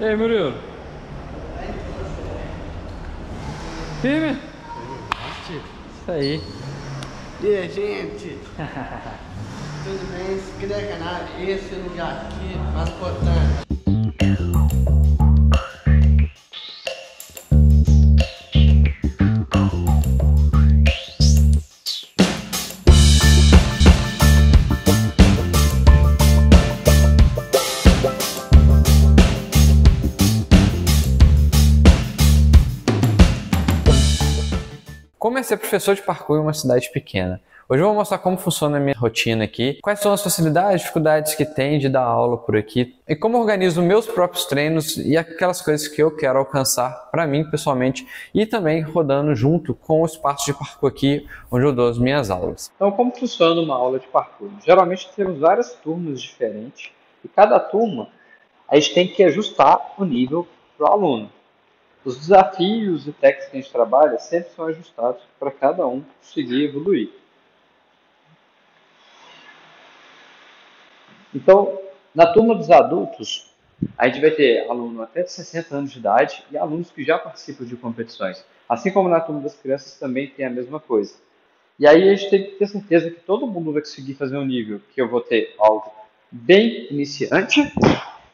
E aí, Murilo? Firme? Isso aí. E aí, gente? Tudo bem? Se inscreve no canal, esse lugar aqui, mais importante. Como é ser professor de parkour em uma cidade pequena? Hoje eu vou mostrar como funciona a minha rotina aqui, quais são as facilidades, dificuldades que tem de dar aula por aqui e como organizo meus próprios treinos e aquelas coisas que eu quero alcançar para mim pessoalmente e também rodando junto com o espaço de parkour aqui onde eu dou as minhas aulas. Então, como funciona uma aula de parkour? Geralmente temos várias turmas diferentes e cada turma a gente tem que ajustar o nível para o aluno. Os desafios e técnicas que a gente trabalha sempre são ajustados para cada um conseguir evoluir. Então, na turma dos adultos, a gente vai ter aluno até de 60 anos de idade e alunos que já participam de competições. Assim como na turma das crianças também tem a mesma coisa. E aí a gente tem que ter certeza que todo mundo vai conseguir fazer um nível que eu vou ter algo bem iniciante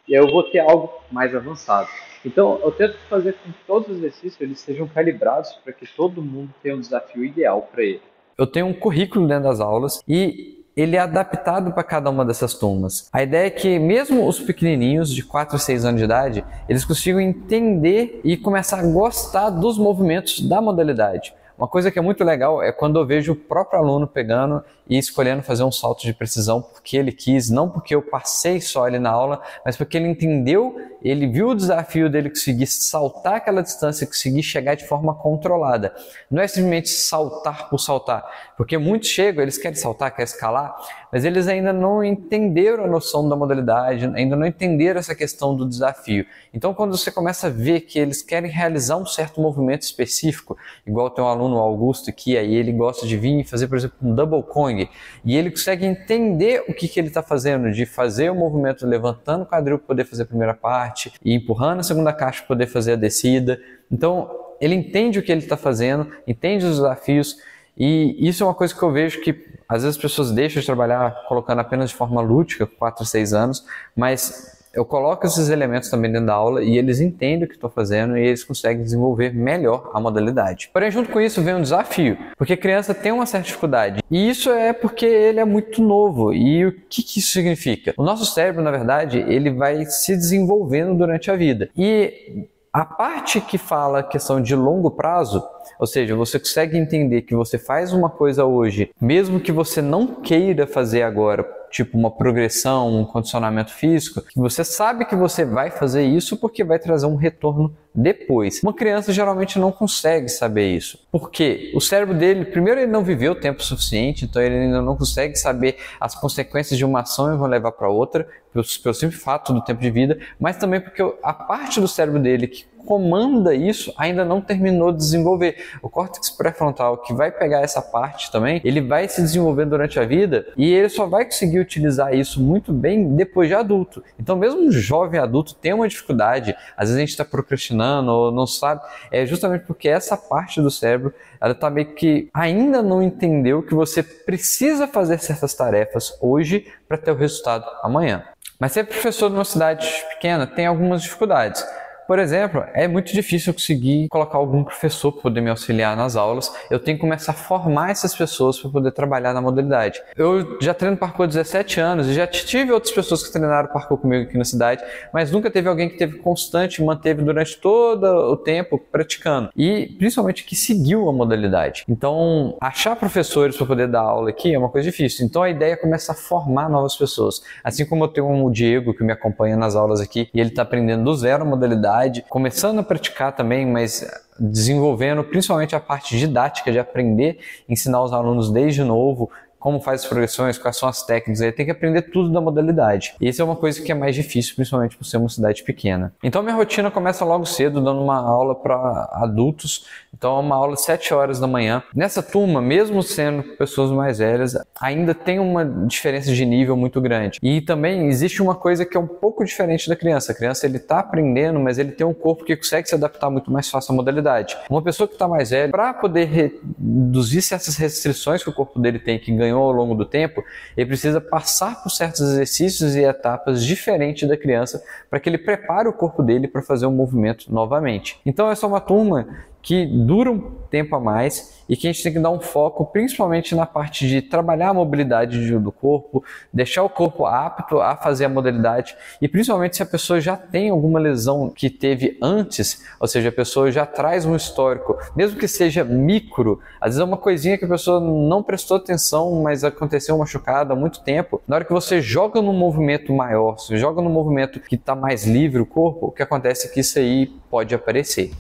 e eu vou ter algo mais avançado. Então, eu tento fazer com que todos os exercícios eles sejam calibrados para que todo mundo tenha um desafio ideal para ele. Eu tenho um currículo dentro das aulas e ele é adaptado para cada uma dessas turmas. A ideia é que mesmo os pequenininhos, de 4 a 6 anos de idade, eles consigam entender e começar a gostar dos movimentos da modalidade. Uma coisa que é muito legal é quando eu vejo o próprio aluno pegando e escolhendo fazer um salto de precisão porque ele quis, não porque eu passei só ele na aula, mas porque ele entendeu, ele viu o desafio dele conseguir saltar aquela distância, conseguir chegar de forma controlada. Não é simplesmente saltar por saltar, porque muitos chegam, eles querem saltar, querem escalar, mas eles ainda não entenderam a noção da modalidade, ainda não entenderam essa questão do desafio. Então, quando você começa a ver que eles querem realizar um certo movimento específico, igual tem um aluno, o Augusto, que aí ele gosta de vir e fazer, por exemplo, um double Kong, e ele consegue entender o que ele está fazendo, de fazer o movimento levantando o quadril para poder fazer a primeira parte e empurrando a segunda caixa para poder fazer a descida. Então, ele entende o que ele está fazendo, entende os desafios, e isso é uma coisa que eu vejo que às vezes as pessoas deixam de trabalhar colocando apenas de forma lúdica, 4 a 6 anos, mas eu coloco esses elementos também dentro da aula e eles entendem o que estou fazendo e eles conseguem desenvolver melhor a modalidade. Porém, junto com isso vem um desafio, porque a criança tem uma certa dificuldade. E isso é porque ele é muito novo. E o que isso significa? O nosso cérebro, na verdade, ele vai se desenvolvendo durante a vida. E a parte que fala a questão de longo prazo, ou seja, você consegue entender que você faz uma coisa hoje, mesmo que você não queira fazer agora, tipo uma progressão, um condicionamento físico, você sabe que você vai fazer isso porque vai trazer um retorno depois. Uma criança geralmente não consegue saber isso. Por quê? O cérebro dele, primeiro, ele não viveu o tempo suficiente, então ele ainda não consegue saber as consequências de uma ação e vão levar para outra, pelo simples fato do tempo de vida, mas também porque a parte do cérebro dele que comanda isso ainda não terminou de desenvolver. O córtex pré-frontal, que vai pegar essa parte também, ele vai se desenvolver durante a vida e ele só vai conseguir utilizar isso muito bem depois de adulto. Então, mesmo um jovem adulto tem uma dificuldade, às vezes a gente está procrastinando ou não sabe, é justamente porque essa parte do cérebro, ela está meio que ainda não entendeu que você precisa fazer certas tarefas hoje para ter o resultado amanhã. Mas ser professor de uma cidade pequena tem algumas dificuldades. Por exemplo, é muito difícil eu conseguir colocar algum professor para poder me auxiliar nas aulas. Eu tenho que começar a formar essas pessoas para poder trabalhar na modalidade. Eu já treino parkour há 17 anos e já tive outras pessoas que treinaram parkour comigo aqui na cidade, mas nunca teve alguém que teve constante e manteve durante todo o tempo praticando. E principalmente que seguiu a modalidade. Então, achar professores para poder dar aula aqui é uma coisa difícil. Então, a ideia é começar a formar novas pessoas. Assim como eu tenho o Diego, que me acompanha nas aulas aqui, e ele está aprendendo do zero a modalidade, começando a praticar também, mas desenvolvendo principalmente a parte didática de aprender, ensinar os alunos desde novo, como faz as progressões, quais são as técnicas, ele tem que aprender tudo da modalidade. E isso é uma coisa que é mais difícil, principalmente por ser uma cidade pequena. Então minha rotina começa logo cedo, dando uma aula para adultos, então é uma aula de 7 horas da manhã. Nessa turma, mesmo sendo pessoas mais velhas, ainda tem uma diferença de nível muito grande. E também existe uma coisa que é um pouco diferente da criança. A criança ele está aprendendo, mas ele tem um corpo que consegue se adaptar muito mais fácil à modalidade. Uma pessoa que está mais velha, para poder reduzir essas restrições que o corpo dele tem, que ganhou ao longo do tempo, ele precisa passar por certos exercícios e etapas diferentes da criança para que ele prepare o corpo dele para fazer um movimento novamente. Então essa é uma turma que dura um tempo a mais e que a gente tem que dar um foco principalmente na parte de trabalhar a mobilidade do corpo, deixar o corpo apto a fazer a modalidade e principalmente se a pessoa já tem alguma lesão que teve antes, ou seja, a pessoa já traz um histórico, mesmo que seja micro, às vezes é uma coisinha que a pessoa não prestou atenção, mas aconteceu uma machucada há muito tempo. Na hora que você joga num movimento maior, você joga num movimento que está mais livre o corpo, o que acontece é que isso aí pode aparecer.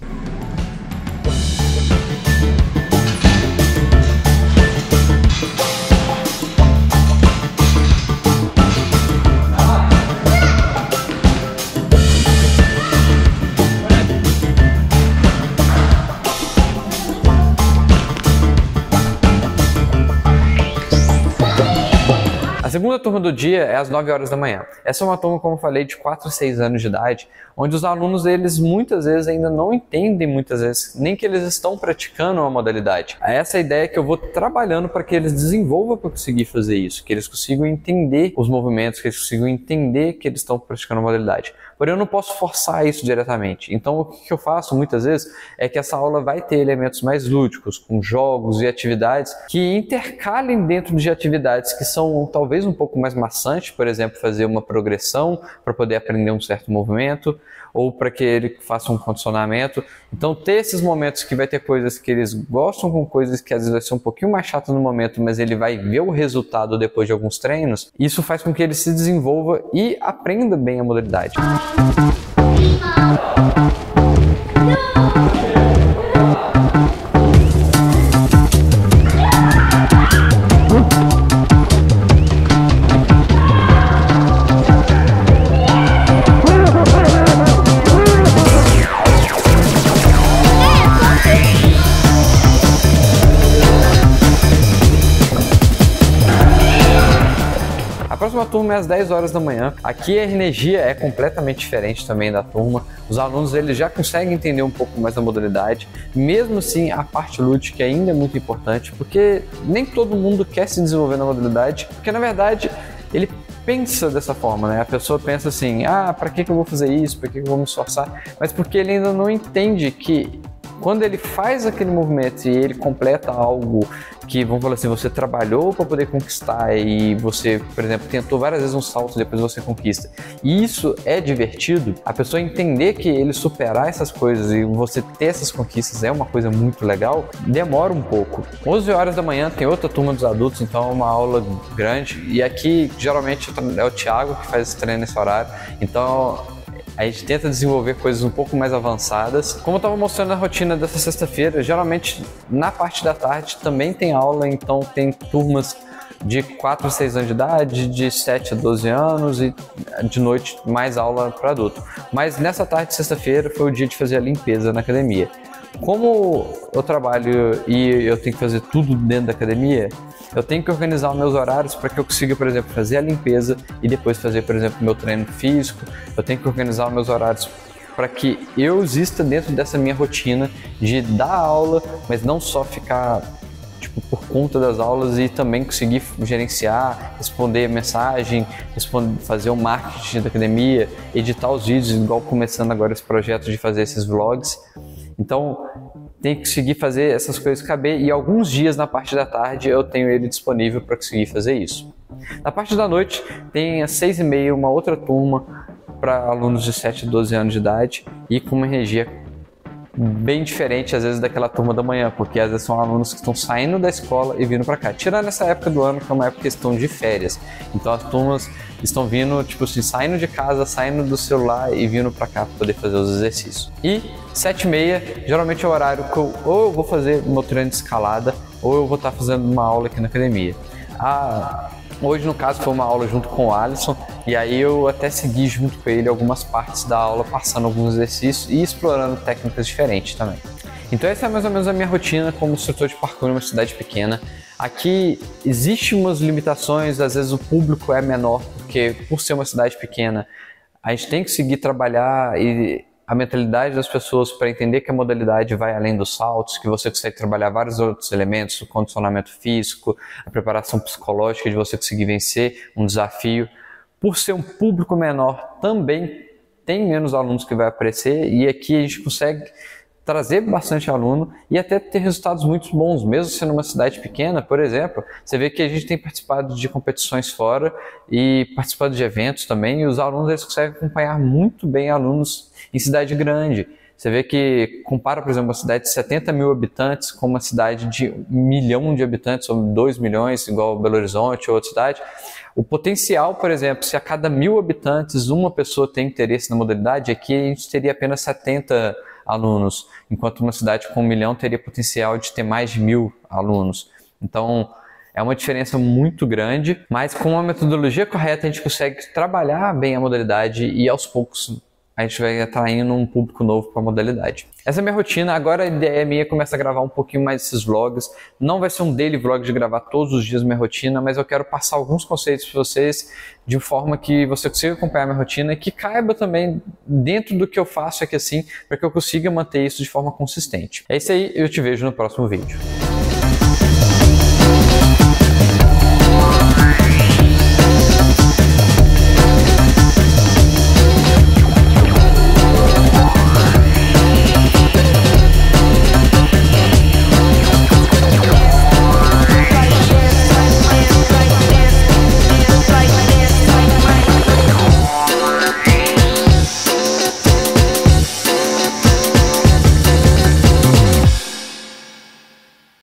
A segunda turma do dia é às 9 horas da manhã. Essa é uma turma, como eu falei, de 4 a 6 anos de idade, onde os alunos, eles muitas vezes ainda não entendem, muitas vezes, nem que eles estão praticando uma modalidade. Essa é a ideia que eu vou trabalhando para que eles desenvolvam para conseguir fazer isso, que eles consigam entender os movimentos, que eles consigam entender que eles estão praticando uma modalidade. Porém, eu não posso forçar isso diretamente. Então, o que eu faço muitas vezes é que essa aula vai ter elementos mais lúdicos, com jogos e atividades que intercalem dentro de atividades que são talvez um pouco mais maçantes, por exemplo, fazer uma progressão para poder aprender um certo movimento, ou para que ele faça um condicionamento. Então, ter esses momentos que vai ter coisas que eles gostam, com coisas que às vezes vai ser um pouquinho mais chato no momento, mas ele vai ver o resultado depois de alguns treinos, isso faz com que ele se desenvolva e aprenda bem a modalidade. A próxima turma é às 10 horas da manhã. Aqui a energia é completamente diferente também da turma. Os alunos eles já conseguem entender um pouco mais da modalidade. Mesmo assim, a parte lúdica ainda é muito importante, porque nem todo mundo quer se desenvolver na modalidade, porque na verdade ele pensa dessa forma, né? A pessoa pensa assim, para que eu vou fazer isso? Para que eu vou me esforçar? Mas porque ele ainda não entende que quando ele faz aquele movimento e ele completa algo que, vamos falar assim, você trabalhou para poder conquistar e você, por exemplo, tentou várias vezes um salto e depois você conquista. E isso é divertido. A pessoa entender que ele superar essas coisas e você ter essas conquistas é uma coisa muito legal, demora um pouco. 11 horas da manhã tem outra turma dos adultos, então é uma aula grande. E aqui, geralmente, é o Thiago que faz esse treino nesse horário. Então a gente tenta desenvolver coisas um pouco mais avançadas. Como eu estava mostrando na rotina dessa sexta-feira, geralmente na parte da tarde também tem aula, então tem turmas de 4 a 6 anos de idade, de 7 a 12 anos e de noite mais aula para adulto. Mas nessa tarde de sexta-feira foi o dia de fazer a limpeza na academia. Como eu trabalho e eu tenho que fazer tudo dentro da academia, eu tenho que organizar os meus horários para que eu consiga, por exemplo, fazer a limpeza e depois fazer, por exemplo, meu treino físico. Eu tenho que organizar os meus horários para que eu exista dentro dessa minha rotina de dar aula, mas não só ficar por conta das aulas e também conseguir gerenciar, responder mensagem, fazer o marketing da academia, editar os vídeos, igual começando agora esse projeto de fazer esses vlogs. Então, tem que conseguir fazer essas coisas caber e alguns dias na parte da tarde eu tenho ele disponível para conseguir fazer isso. Na parte da noite tem às 6h30 uma outra turma para alunos de 7 a 12 anos de idade e com uma energia bem diferente às vezes daquela turma da manhã, porque às vezes são alunos que estão saindo da escola e vindo para cá, tirando essa época do ano que é uma época que estão de férias, então as turmas estão vindo, tipo assim, saindo de casa, saindo do celular e vindo para cá para poder fazer os exercícios. E 7h30 geralmente é o horário que ou eu vou fazer meu treino de escalada ou eu vou estar fazendo uma aula aqui na academia. Hoje, no caso, foi uma aula junto com o Alisson, e aí eu até segui junto com ele algumas partes da aula, passando alguns exercícios e explorando técnicas diferentes também. Então essa é mais ou menos a minha rotina como instrutor de parkour em uma cidade pequena. Aqui existem umas limitações, às vezes o público é menor, porque por ser uma cidade pequena, a gente tem que seguir trabalhar e a mentalidade das pessoas para entender que a modalidade vai além dos saltos, que você consegue trabalhar vários outros elementos, o condicionamento físico, a preparação psicológica de você conseguir vencer um desafio. Por ser um público menor, também tem menos alunos que vai aparecer, e aqui a gente consegue trazer bastante aluno e até ter resultados muito bons, mesmo sendo uma cidade pequena. Por exemplo, você vê que a gente tem participado de competições fora e participado de eventos também, e os alunos eles conseguem acompanhar muito bem alunos em cidade grande. Você vê que compara, por exemplo, uma cidade de 70 mil habitantes com uma cidade de 1 milhão de habitantes, ou 2 milhões, igual Belo Horizonte ou outra cidade. O potencial, por exemplo, se a cada 1.000 habitantes uma pessoa tem interesse na modalidade, aqui a gente teria apenas 70 alunos, enquanto uma cidade com 1 milhão teria potencial de ter mais de 1.000 alunos. Então, é uma diferença muito grande, mas com uma metodologia correta a gente consegue trabalhar bem a modalidade e aos poucos a gente vai atraindo um público novo para a modalidade. Essa é a minha rotina. Agora a ideia minha é começar a gravar um pouquinho mais desses vlogs. Não vai ser um daily vlog de gravar todos os dias minha rotina, mas eu quero passar alguns conceitos para vocês de forma que você consiga acompanhar minha rotina e que caiba também dentro do que eu faço aqui assim, para que eu consiga manter isso de forma consistente. É isso aí, eu te vejo no próximo vídeo.